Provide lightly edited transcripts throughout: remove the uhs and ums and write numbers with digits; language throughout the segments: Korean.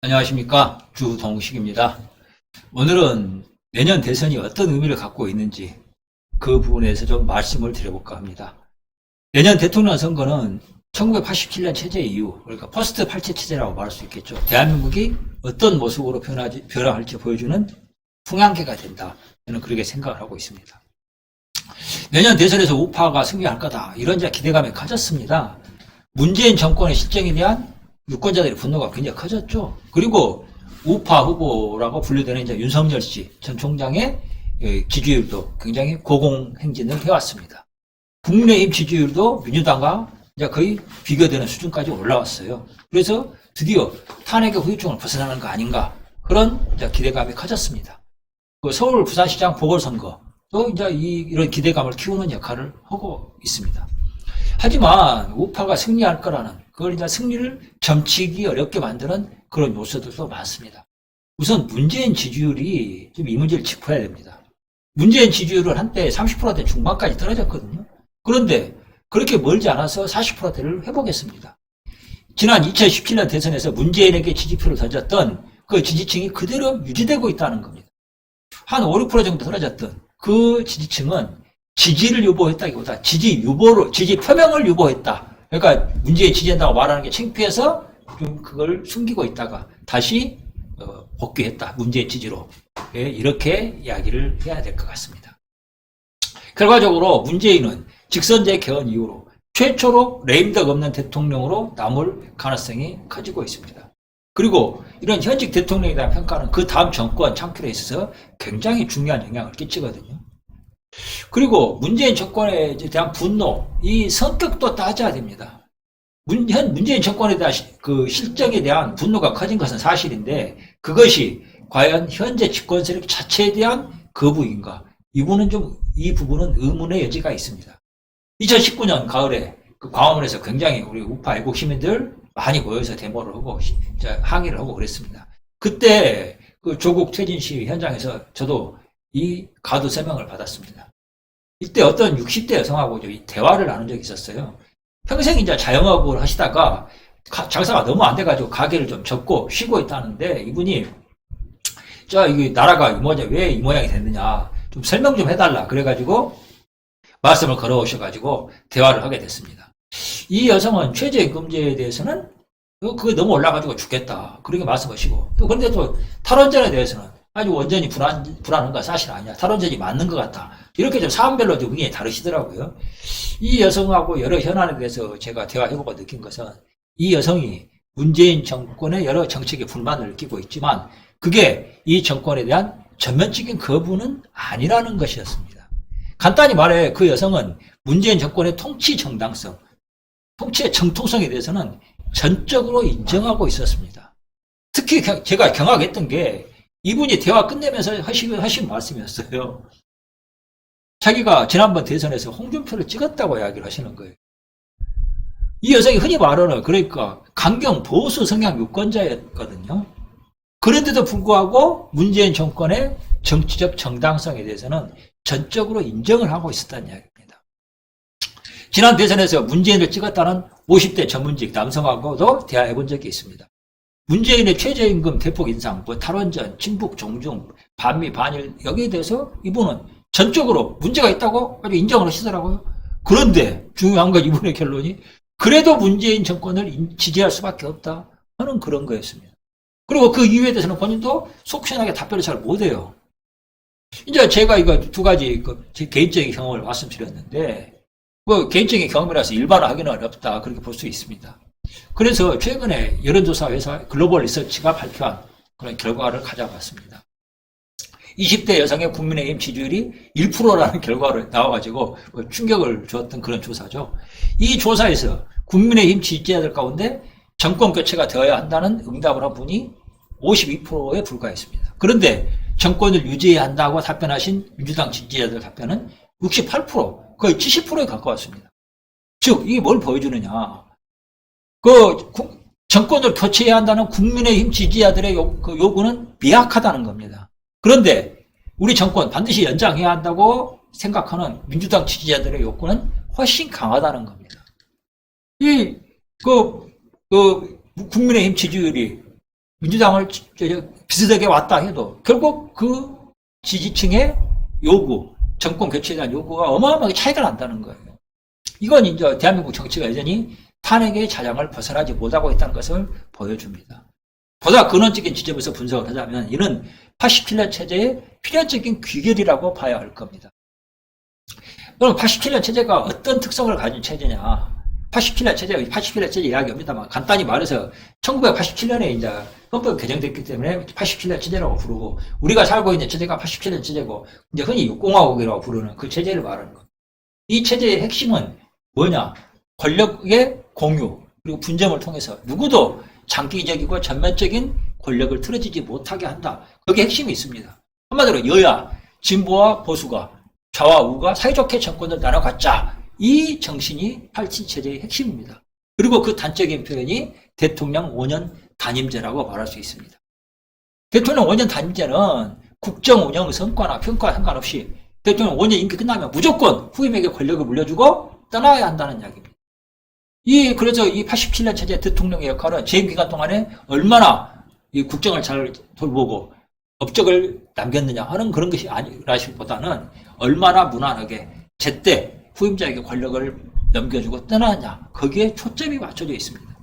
안녕하십니까, 주동식입니다. 오늘은 내년 대선이 어떤 의미를 갖고 있는지 그 부분에서 좀 말씀을 드려볼까 합니다. 내년 대통령 선거는 1987년 체제 이후, 그러니까 포스트 87 체제라고 말할 수 있겠죠. 대한민국이 어떤 모습으로 변화할지 보여주는 풍향계가 된다. 저는 그렇게 생각을 하고 있습니다. 내년 대선에서 우파가 승리할 거다, 이런 기대감이 커졌습니다. 문재인 정권의 실정에 대한 유권자들의 분노가 굉장히 커졌죠. 그리고 우파 후보라고 분류되는 이제 윤석열 씨 전 총장의 지지율도 굉장히 고공행진을 해왔습니다. 국민의힘 지지율도 민주당과 이제 거의 비교되는 수준까지 올라왔어요. 그래서 드디어 탄핵의 후유증을 벗어나는 거 아닌가, 그런 이제 기대감이 커졌습니다. 그 서울 부산시장 보궐선거도 이제 이런 기대감을 키우는 역할을 하고 있습니다. 하지만 우파가 승리할 거라는, 그걸 이제 승리를 점치기 어렵게 만드는 그런 요소들도 많습니다. 우선 문재인 지지율이 좀 이 문제를 짚어야 됩니다. 문재인 지지율은 한때 30%대 중반까지 떨어졌거든요. 그런데 그렇게 멀지 않아서 40%대를 회복했습니다. 지난 2017년 대선에서 문재인에게 지지표를 던졌던 그 지지층이 그대로 유지되고 있다는 겁니다. 한 5, 6% 정도 떨어졌던 그 지지층은 지지를 유보했다기보다 지지 표명을 유보했다. 그러니까 문재인 지지한다고 말하는 게 창피해서 좀 그걸 숨기고 있다가 다시 복귀했다. 문재인 지지로. 이렇게 이야기를 해야 될 것 같습니다. 결과적으로 문재인은 직선제 개헌 이후로 최초로 레임덕 없는 대통령으로 남을 가능성이 커지고 있습니다. 그리고 이런 현직 대통령에 대한 평가는 그 다음 정권 창출에 있어서 굉장히 중요한 영향을 끼치거든요. 그리고 문재인 정권에 대한 분노, 이 성격도 따져야 됩니다. 문재인 정권에 대한 그 실정에 대한 분노가 커진 것은 사실인데, 그것이 과연 현재 집권 세력 자체에 대한 거부인가? 이 부분은 의문의 여지가 있습니다. 2019년 가을에 그 광화문에서 굉장히 우리 우파 애국 시민들 많이 모여서 데모를 하고 항의를 하고 그랬습니다. 그때 그 조국 퇴진 시위 현장에서 저도 이 가두 서명을 받았습니다. 이때 어떤 60대 여성하고 대화를 나눈 적이 있었어요. 평생 이제 자영업을 하시다가 장사가 너무 안 돼가지고 가게를 좀 접고 쉬고 있다는데, 이분이 이게 나라가 왜 이 모양이 됐느냐, 좀 설명 좀 해달라. 그래가지고 말씀을 걸어오셔가지고 대화를 하게 됐습니다. 이 여성은 최저임금제에 대해서는 그거 너무 올라가지고 죽겠다, 그렇게 말씀하시고, 또 그런데 또 탈원전에 대해서는 아주 원전이 불안한 거 사실 아니야, 탈원전이 맞는 것 같다, 이렇게 좀 사안별로 좀 의견이 다르시더라고요. 이 여성하고 여러 현안에 대해서 제가 대화해보고 느낀 것은, 이 여성이 문재인 정권의 여러 정책에 불만을 느끼고 있지만 그게 이 정권에 대한 전면적인 거부는 아니라는 것이었습니다. 간단히 말해 그 여성은 문재인 정권의 통치 정당성, 통치의 정통성에 대해서는 전적으로 인정하고 있었습니다. 특히 제가 경악했던 게, 이분이 대화 끝내면서 하신 말씀이었어요. 자기가 지난번 대선에서 홍준표를 찍었다고 이야기를 하시는 거예요. 이 여성이 흔히 말하는, 그러니까 강경 보수 성향 유권자였거든요. 그런데도 불구하고 문재인 정권의 정치적 정당성에 대해서는 전적으로 인정을 하고 있었다는 이야기입니다. 지난 대선에서 문재인을 찍었다는 50대 전문직 남성하고도 대화해본 적이 있습니다. 문재인의 최저임금 대폭 인상, 탈원전, 친북 종중, 반미 반일, 여기에 대해서 이분은 전적으로 문제가 있다고 아주 인정을 하시더라고요. 그런데 중요한 건 이분의 결론이, 그래도 문재인 정권을 지지할 수밖에 없다 하는 그런 거였습니다. 그리고 그 이유에 대해서는 본인도 속 시원하게 답변을 잘 못해요. 이제 제가 이거 두 가지 제 개인적인 경험을 말씀드렸는데, 개인적인 경험이라서 일반화하기는 어렵다, 그렇게 볼 수 있습니다. 그래서 최근에 여론조사 회사 글로벌 리서치가 발표한 그런 결과를 가져봤습니다. 20대 여성의 국민의힘 지지율이 1%라는 결과로 나와가지고 충격을 주었던 그런 조사죠. 이 조사에서 국민의힘 지지자들 가운데 정권 교체가 되어야 한다는 응답을 한 분이 52%에 불과했습니다. 그런데 정권을 유지해야 한다고 답변하신 민주당 지지자들 답변은 68%, 거의 70%에 가까웠습니다. 즉, 이게 뭘 보여주느냐. 정권을 교체해야 한다는 국민의힘 지지자들의 요구는 미약하다는 겁니다. 그런데 우리 정권 반드시 연장해야 한다고 생각하는 민주당 지지자들의 욕구는 훨씬 강하다는 겁니다. 국민의힘 지지율이 민주당을 비슷하게 왔다 해도 결국 그 지지층의 요구, 정권 교체에 대한 요구가 어마어마하게 차이가 난다는 거예요. 이건 이제 대한민국 정치가 여전히 탄핵의 자장을 벗어나지 못하고 있다는 것을 보여줍니다. 보다 근원적인 지점에서 분석을 하자면 이는 87년 체제의 필연적인 귀결이라고 봐야 할 겁니다. 그럼 87년 체제가 어떤 특성을 가진 체제냐? 87년 체제 이야기합니다만 간단히 말해서 1987년에 이제 헌법이 개정됐기 때문에 87년 체제라고 부르고 우리가 살고 있는 체제가 87년 체제고 이제 흔히 육공화국이라고 부르는 그 체제를 말하는 것. 이 체제의 핵심은 뭐냐? 권력의 공유 그리고 분점을 통해서 누구도 장기적이고 전면적인 권력을 틀어지지 못하게 한다. 그게 핵심이 있습니다. 한마디로 여야, 진보와 보수가 좌와 우가 사이좋게 정권을 나눠갖자. 이 정신이 87체제의 핵심입니다. 그리고 그 단적인 표현이 대통령 5년 단임제라고 말할 수 있습니다. 대통령 5년 단임제는 국정 운영 성과나 평가와 상관없이 대통령 5년 임기 끝나면 무조건 후임에게 권력을 물려주고 떠나야 한다는 이야기입니다. 그래서 이 87년 체제 대통령의 역할은 재임 기간 동안에 얼마나 이 국정을 잘 돌보고 업적을 남겼느냐 하는 그런 것이 아니라기보다는 얼마나 무난하게 제때 후임자에게 권력을 넘겨주고 떠나느냐 거기에 초점이 맞춰져 있습니다.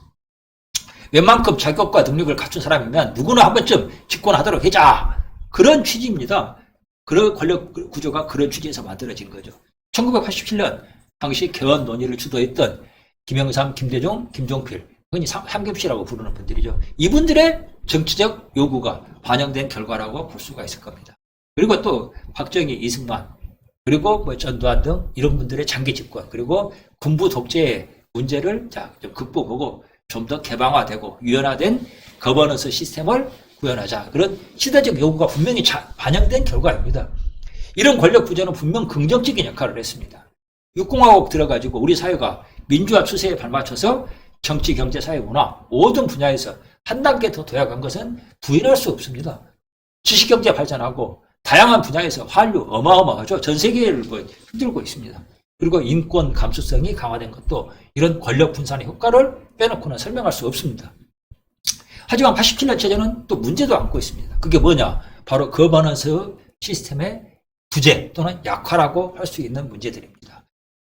웬만큼 자격과 능력을 갖춘 사람이면 누구나 한 번쯤 집권하도록 하자 그런 취지입니다. 그런 권력 구조가 그런 취지에서 만들어진 거죠. 1987년 당시 개헌 논의를 주도했던 김영삼, 김대중, 김종필 흔히 삼김씨라고 부르는 분들이죠. 이분들의 정치적 요구가 반영된 결과라고 볼 수가 있을 겁니다. 그리고 또 박정희, 이승만 그리고 전두환 등 이런 분들의 장기 집권 그리고 군부 독재의 문제를 좀 극복하고 좀 더 개방화되고 유연화된 거버넌스 시스템을 구현하자 그런 시대적 요구가 분명히 반영된 결과입니다. 이런 권력 구조는 분명 긍정적인 역할을 했습니다. 육공화국 들어가지고 우리 사회가 민주화 추세에 발맞춰서 정치, 경제, 사회, 문화 모든 분야에서 한 단계 더 도약한 것은 부인할 수 없습니다. 지식경제 발전하고 다양한 분야에서 한류 어마어마하죠. 전 세계를 흔들고 있습니다. 그리고 인권 감수성이 강화된 것도 이런 권력 분산의 효과를 빼놓고는 설명할 수 없습니다. 하지만 87년 체제는 또 문제도 안고 있습니다. 그게 뭐냐? 바로 거버넌스 시스템의 부재 또는 약화라고 할 수 있는 문제들입니다.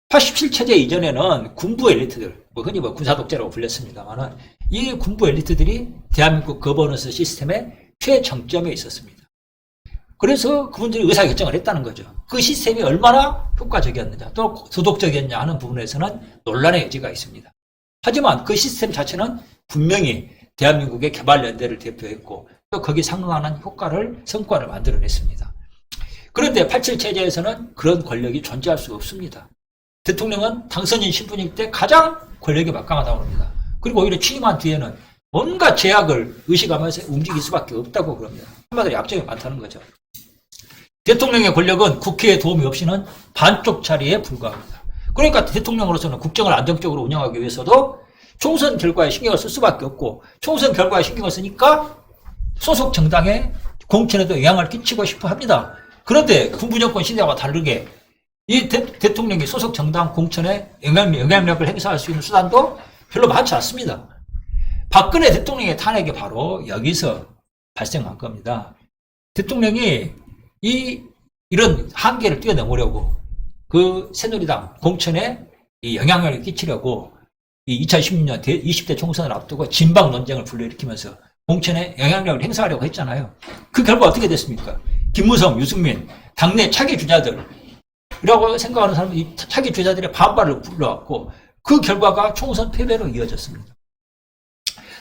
87체제 이전에는 군부 엘리트들, 흔히 군사독재라고 불렸습니다만 이 군부 엘리트들이 대한민국 거버넌스 시스템의 최정점에 있었습니다. 그래서 그분들이 의사결정을 했다는 거죠. 그 시스템이 얼마나 효과적이었느냐 또 도덕적이었냐 하는 부분에서는 논란의 여지가 있습니다. 하지만 그 시스템 자체는 분명히 대한민국의 개발연대를 대표했고 또 거기에 상응하는 성과를 만들어냈습니다. 그런데 87체제에서는 그런 권력이 존재할 수 없습니다. 대통령은 당선인 신분일 때 가장 권력이 막강하다고 합니다. 그리고 오히려 취임한 뒤에는 뭔가 제약을 의식하면서 움직일 수밖에 없다고 그럽니다. 한마디로 약점이 많다는 거죠. 대통령의 권력은 국회의 도움이 없이는 반쪽짜리에 불과합니다. 그러니까 대통령으로서는 국정을 안정적으로 운영하기 위해서도 총선 결과에 신경을 쓸 수밖에 없고 총선 결과에 신경을 쓰니까 소속 정당의 공천에도 영향을 끼치고 싶어 합니다. 그런데 군부정권 시대와 다르게 이 대통령이 소속 정당 공천에 영향력을 행사할 수 있는 수단도 별로 많지 않습니다. 박근혜 대통령의 탄핵이 바로 여기서 발생한 겁니다. 대통령이 이런 한계를 뛰어넘으려고 그 새누리당 공천에 영향력을 끼치려고 2016년 20대 총선을 앞두고 진박 논쟁을 불러일으키면서 공천에 영향력을 행사하려고 했잖아요. 그 결과 어떻게 됐습니까? 김무성, 유승민, 당내 차기 주자들이라고 생각하는 사람은 이 차기 주자들의 반발을 불러왔고 그 결과가 총선 패배로 이어졌습니다.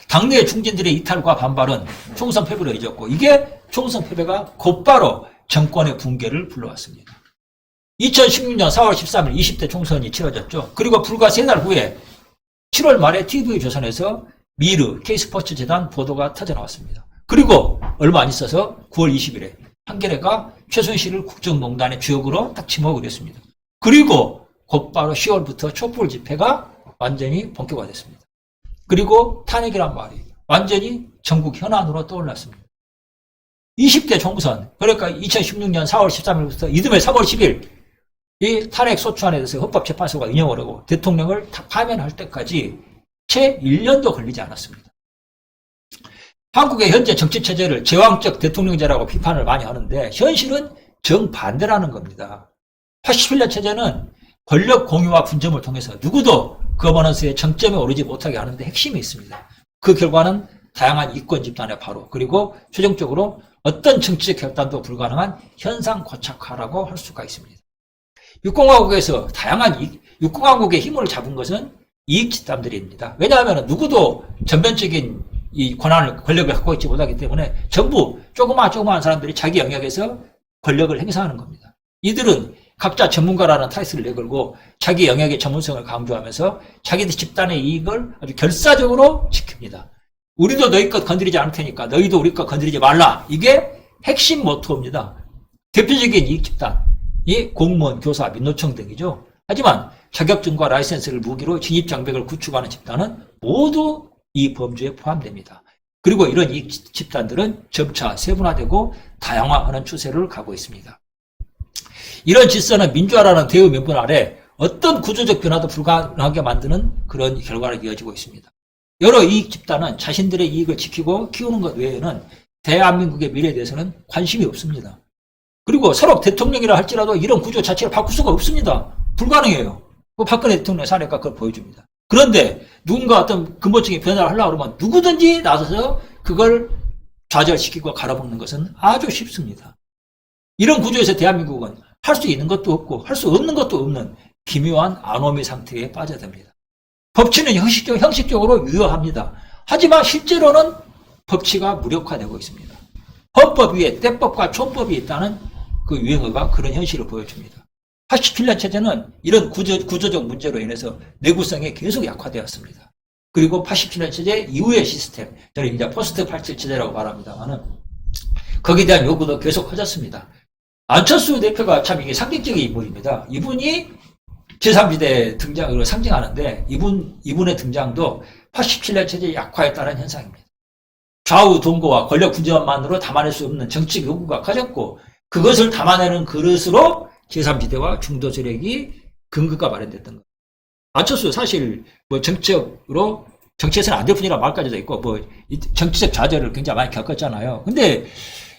당내 중진들의 이탈과 반발은 총선 패배로 이어졌고 이게 총선 패배가 곧바로 정권의 붕괴를 불러왔습니다. 2016년 4월 13일 20대 총선이 치러졌죠. 그리고 불과 3달 후에 7월 말에 TV조선에서 미르 K스포츠 재단 보도가 터져나왔습니다. 그리고 얼마 안 있어서 9월 20일에 한겨레가 최순실을 국정농단의 주역으로 딱 지목을 했습니다. 그리고 곧바로 10월부터 촛불 집회가 완전히 본격화됐습니다. 그리고 탄핵이란 말이 완전히 전국 현안으로 떠올랐습니다. 20대 총선, 그러니까 2016년 4월 13일부터 이듬해 3월 10일 이 탄핵 소추안에 대해서 헌법재판소가 인용을 하고 대통령을 파면할 때까지 채 1년도 걸리지 않았습니다. 한국의 현재 정치체제를 제왕적 대통령제라고 비판을 많이 하는데 현실은 정반대라는 겁니다. 87년 체제는 권력 공유와 분점을 통해서 누구도 거버넌스의 정점에 오르지 못하게 하는데 핵심이 있습니다. 그 결과는 다양한 이권 집단의 바로 그리고 최종적으로 어떤 정치적 결단도 불가능한 현상 고착화라고 할 수가 있습니다. 육공화국에서 다양한 육공화국의 힘을 잡은 것은 이익 집단들입니다. 왜냐하면 누구도 전면적인 이 권력을 갖고 있지 못하기 때문에 전부 조그마한 사람들이 자기 영역에서 권력을 행사하는 겁니다. 이들은 각자 전문가라는 타이틀을 내걸고 자기 영역의 전문성을 강조하면서 자기들 집단의 이익을 아주 결사적으로 지킵니다. 우리도 너희 것 건드리지 않을 테니까 너희도 우리 것 건드리지 말라. 이게 핵심 모토입니다. 대표적인 이익 집단이 공무원, 교사, 민노총 등이죠. 하지만 자격증과 라이센스를 무기로 진입장벽을 구축하는 집단은 모두 이 범주에 포함됩니다. 그리고 이런 이익 집단들은 점차 세분화되고 다양화하는 추세를 가고 있습니다. 이런 질서는 민주화라는 대의 명분 아래 어떤 구조적 변화도 불가능하게 만드는 그런 결과로 이어지고 있습니다. 여러 이익 집단은 자신들의 이익을 지키고 키우는 것 외에는 대한민국의 미래에 대해서는 관심이 없습니다. 그리고 서로 대통령이라 할지라도 이런 구조 자체를 바꿀 수가 없습니다. 불가능해요. 박근혜 대통령의 사례가 그걸 보여줍니다. 그런데 누군가 어떤 근본적인 변화를 하려고 그러면 누구든지 나서서 그걸 좌절시키고 갈아먹는 것은 아주 쉽습니다. 이런 구조에서 대한민국은 할 수 있는 것도 없고 할 수 없는 것도 없는 기묘한 아노미 상태에 빠져듭니다. 법치는 형식적으로 유효합니다. 하지만 실제로는 법치가 무력화되고 있습니다. 헌법 위에 때법과 촌법이 있다는 그 유행어가 그런 현실을 보여줍니다. 87년 체제는 이런 구조적 문제로 인해서 내구성이 계속 약화되었습니다. 그리고 87년 체제 이후의 시스템, 저는 이제 포스트 87 체제라고 말합니다만은 거기에 대한 요구도 계속 커졌습니다. 안철수 대표가 참 이게 상징적인 인물입니다. 이분이 제3지대 등장으로 상징하는데 이분의 등장도 87년 체제의 약화에 따른 현상입니다. 좌우 동거와 권력 분점만으로 담아낼 수 없는 정치 요구가 커졌고 그것을 담아내는 그릇으로 제3지대와 중도 세력이 근거가 마련됐던 겁니다. 안철수 사실 뭐 정치에서는 안 될 뿐이라 말까지도 있고 뭐 정치적 좌절을 굉장히 많이 겪었잖아요. 근데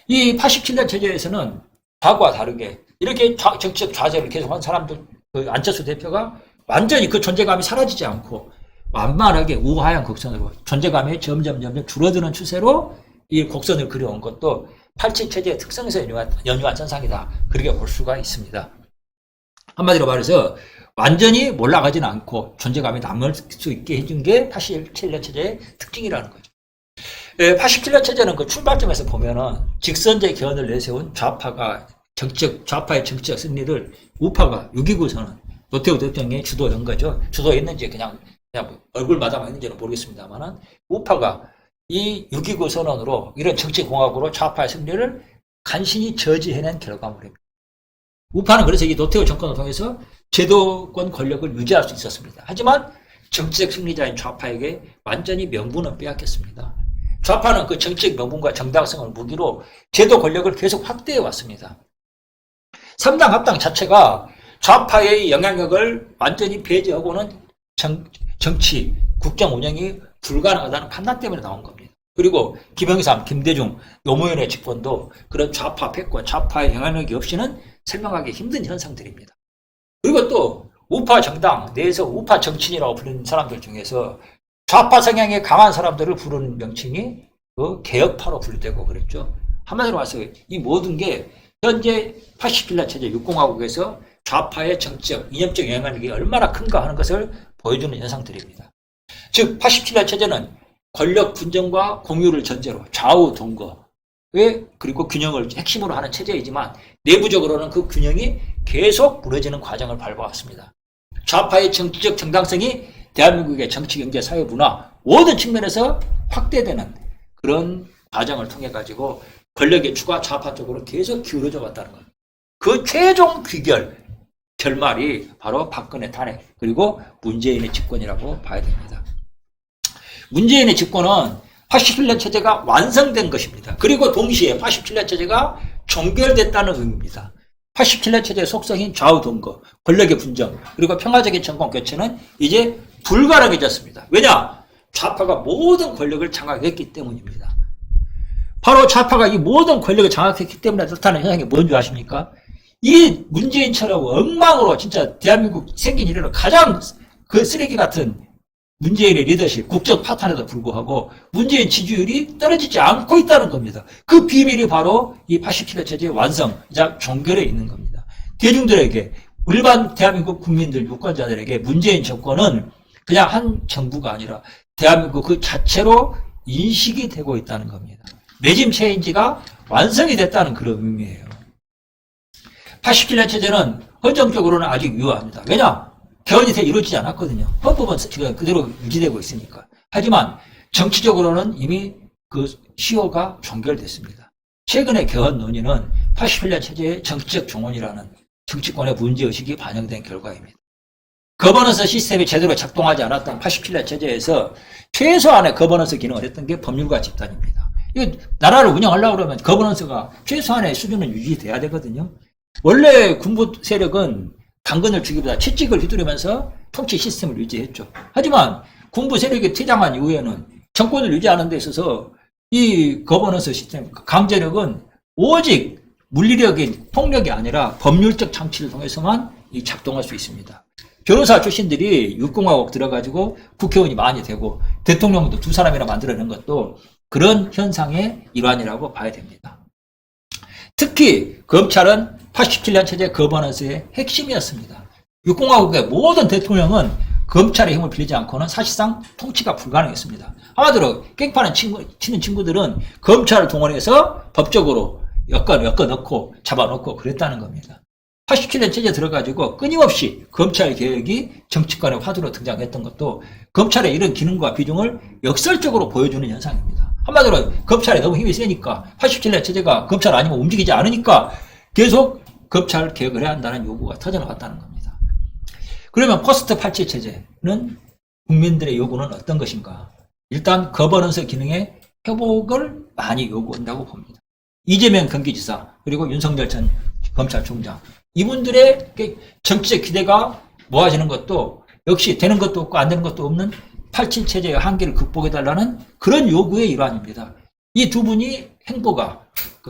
이 87년 체제에서는 과거와 다르게 이렇게 정치적 좌절을 계속한 사람들, 그 안철수 대표가 완전히 그 존재감이 사라지지 않고 완만하게 우하향 곡선으로 존재감이 점점 줄어드는 추세로 이 곡선을 그려온 것도 87 체제의 특성에서 연유한 현상이다. 그렇게 볼 수가 있습니다. 한마디로 말해서 완전히 몰락하지는 않고 존재감이 남을 수 있게 해준 게 87년 체제의 특징이라는 거죠. 87년 체제는 그 출발점에서 보면은 직선제 개헌을 내세운 좌파의 정치적 승리를 우파가 6.29 선언, 노태우 대통령이 주도한 거죠. 주도했는지 그냥 얼굴마다만 했는지는 모르겠습니다만은 우파가 이 6.29 선언으로 이런 정치공학으로 좌파의 승리를 간신히 저지해낸 결과물입니다. 우파는 그래서 이 노태우 정권을 통해서 제도권 권력을 유지할 수 있었습니다. 하지만 정치적 승리자인 좌파에게 완전히 명분은 빼앗겼습니다. 좌파는 그 정치적 명분과 정당성을 무기로 제도 권력을 계속 확대해 왔습니다. 3당 합당 자체가 좌파의 영향력을 완전히 배제하고는 정치, 국정 운영이 불가능하다는 판단 때문에 나온 겁니다. 그리고 김영삼, 김대중, 노무현의 집권도 그런 좌파 패권, 좌파의 영향력이 없이는 설명하기 힘든 현상들입니다. 그리고 또 우파 정당 내에서 우파 정치인이라고 부르는 사람들 중에서 좌파 성향이 강한 사람들을 부르는 명칭이 그 개혁파로 분류되고 그랬죠. 한마디로 말해서 이 모든 게 현재 87년 체제 6공화국에서 좌파의 정치적, 이념적 영향력이 얼마나 큰가 하는 것을 보여주는 현상들입니다. 즉 87년 체제는 권력 분점과 공유를 전제로 좌우 동거 그리고 균형을 핵심으로 하는 체제이지만 내부적으로는 그 균형이 계속 무너지는 과정을 밟아왔습니다. 좌파의 정치적 정당성이 대한민국의 정치, 경제, 사회, 문화 모든 측면에서 확대되는 그런 과정을 통해 가지고 권력의 추가 좌파 쪽으로 계속 기울어져 왔다는 것. 그 최종 결말이 바로 박근혜 탄핵 그리고 문재인의 집권이라고 봐야 됩니다. 문재인의 집권은 87년 체제가 완성된 것입니다. 그리고 동시에 87년 체제가 종결됐다는 의미입니다. 87년 체제의 속성인 좌우 동거, 권력의 분점, 그리고 평화적인 정권 교체는 이제 불가능해졌습니다. 왜냐? 좌파가 모든 권력을 장악했기 때문입니다. 바로 좌파가 이 모든 권력을 장악했기 때문에 나타나는 현상이 뭔지 아십니까? 이 문재인처럼 엉망으로 진짜 대한민국 생긴 이래로 가장 그 쓰레기 같은 문재인의 리더십, 국정 파탄에도 불구하고 문재인 지지율이 떨어지지 않고 있다는 겁니다. 그 비밀이 바로 이 87년 체제의 완성이자 종결에 있는 겁니다. 대중들에게, 일반 대한민국 국민들, 유권자들에게 문재인 정권은 그냥 한 정부가 아니라 대한민국 그 자체로 인식이 되고 있다는 겁니다. 레짐 체인지가 완성이 됐다는 그런 의미예요. 87년 체제는 헌정적으로는 아직 유효합니다. 왜냐? 개헌이 이루어지지 않았거든요. 헌법은 지금 그대로 유지되고 있으니까. 하지만 정치적으로는 이미 그 시효가 종결됐습니다. 최근의 개헌 논의는 87년 체제의 정치적 종언이라는 정치권의 문제의식이 반영된 결과입니다. 거버넌스 시스템이 제대로 작동하지 않았던 87년 체제에서 최소한의 거버넌스 기능을 했던 게 법률가 집단입니다. 이거 나라를 운영하려고 그러면 거버넌스가 최소한의 수준은 유지돼야 되거든요. 원래 군부 세력은 당근을 주기보다 채찍을 휘두르면서 통치 시스템을 유지했죠. 하지만 군부 세력이 퇴장한 이후에는 정권을 유지하는 데 있어서 이 거버넌스 시스템, 강제력은 오직 물리력인 폭력이 아니라 법률적 장치를 통해서만 작동할 수 있습니다. 변호사 출신들이 육공화국 들어가지고 국회의원이 많이 되고 대통령도 두 사람이나 만들어낸 것도 그런 현상의 일환이라고 봐야 됩니다. 특히 검찰은 87년 체제 거버넌스의 핵심이었습니다. 육공화국의 모든 대통령은 검찰의 힘을 빌리지 않고는 사실상 통치가 불가능했습니다. 한마디로 깽판을 치는 친구들은 검찰을 동원해서 법적으로 엮어 넣고 잡아놓고 그랬다는 겁니다. 87년 체제 들어가지고 끊임없이 검찰 개혁이 정치권의 화두로 등장했던 것도 검찰의 이런 기능과 비중을 역설적으로 보여주는 현상입니다. 한마디로 검찰에 너무 힘이 세니까 87년 체제가 검찰 아니면 움직이지 않으니까 계속 검찰 개혁을 해야 한다는 요구가 터져나왔다는 겁니다. 그러면 포스트 87 체제는 국민들의 요구는 어떤 것인가? 일단 거버넌스 기능의 회복을 많이 요구한다고 봅니다. 이재명 경기지사 그리고 윤석열 전 검찰총장 이분들의 정치적 기대가 모아지는 것도 역시 되는 것도 없고 안 되는 것도 없는 87 체제의 한계를 극복해달라는 그런 요구의 일환입니다. 이 두 분이 행보가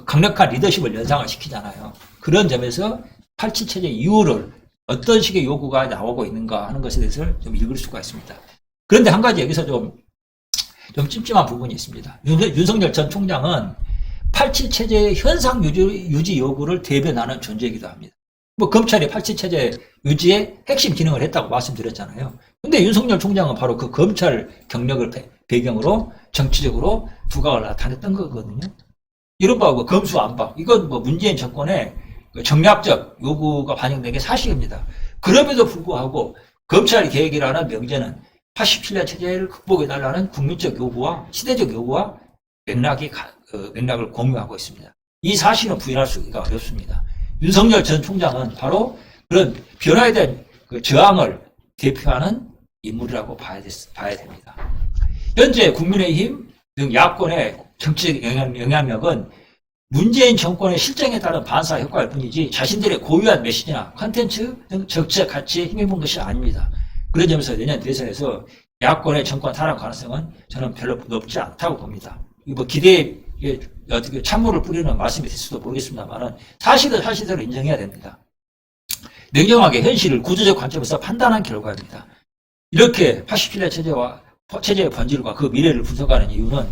강력한 리더십을 연상을 시키잖아요. 그런 점에서 87 체제 이후를 어떤 식의 요구가 나오고 있는가 하는 것에 대해서 좀 읽을 수가 있습니다. 그런데 한 가지 여기서 좀 찜찜한 부분이 있습니다. 윤석열 전 총장은 87 체제의 현상 유지 요구를 대변하는 존재이기도 합니다. 뭐 검찰이 87 체제 유지의 핵심 기능을 했다고 말씀드렸잖아요. 근데 윤석열 총장은 바로 그 검찰 경력을 배경으로 정치적으로 두각을 나타냈던 거거든요. 이른바 검수안박. 이건 뭐 문재인 정권의 정략적 요구가 반영된 게 사실입니다. 그럼에도 불구하고 검찰 개혁이라는 명제는 87년 체제를 극복해달라는 국민적 요구와 시대적 요구와 맥락을 공유하고 있습니다. 이 사실은 부인할 수가 어렵습니다. 윤석열 전 총장은 바로 그런 변화에 대한 그 저항을 대표하는 인물이라고 봐야 됩니다. 현재 국민의힘 등 야권의 정치적 영향력은 문재인 정권의 실정에 따른 반사 효과일 뿐이지 자신들의 고유한 메시지나 컨텐츠 등 정치적 가치에 힘입은 것이 아닙니다. 그런 점에서 내년 대선에서 야권의 정권 타락 가능성은 저는 별로 높지 않다고 봅니다. 뭐 기대에 어떻게 찬물을 뿌리는 말씀이 될 수도 모르겠습니다만 사실은 사실대로 인정해야 됩니다. 냉정하게 현실을 구조적 관점에서 판단한 결과입니다. 이렇게 87년 체제의 본질과 그 미래를 분석하는 이유는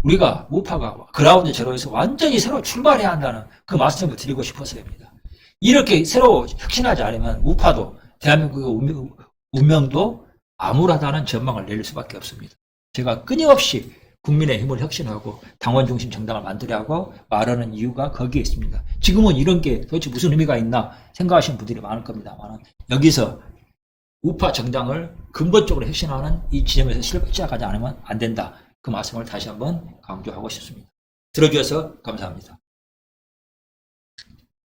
우리가 우파가 그라운드 제로에서 완전히 새로 출발해야 한다는 그 말씀을 드리고 싶어서입니다. 이렇게 새로 혁신하지 않으면 우파도 대한민국의 운명도 암울하다는 전망을 내릴 수밖에 없습니다. 제가 끊임없이 국민의힘을 혁신하고 당원 중심 정당을 만들어야 하고 말하는 이유가 거기에 있습니다. 지금은 이런 게 도대체 무슨 의미가 있나 생각하시는 분들이 많을 겁니다만 여기서 우파 정당을 근본적으로 혁신하는 이 지점에서 시작하지 않으면 안 된다. 그 말씀을 다시 한번 강조하고 싶습니다. 들어주셔서 감사합니다.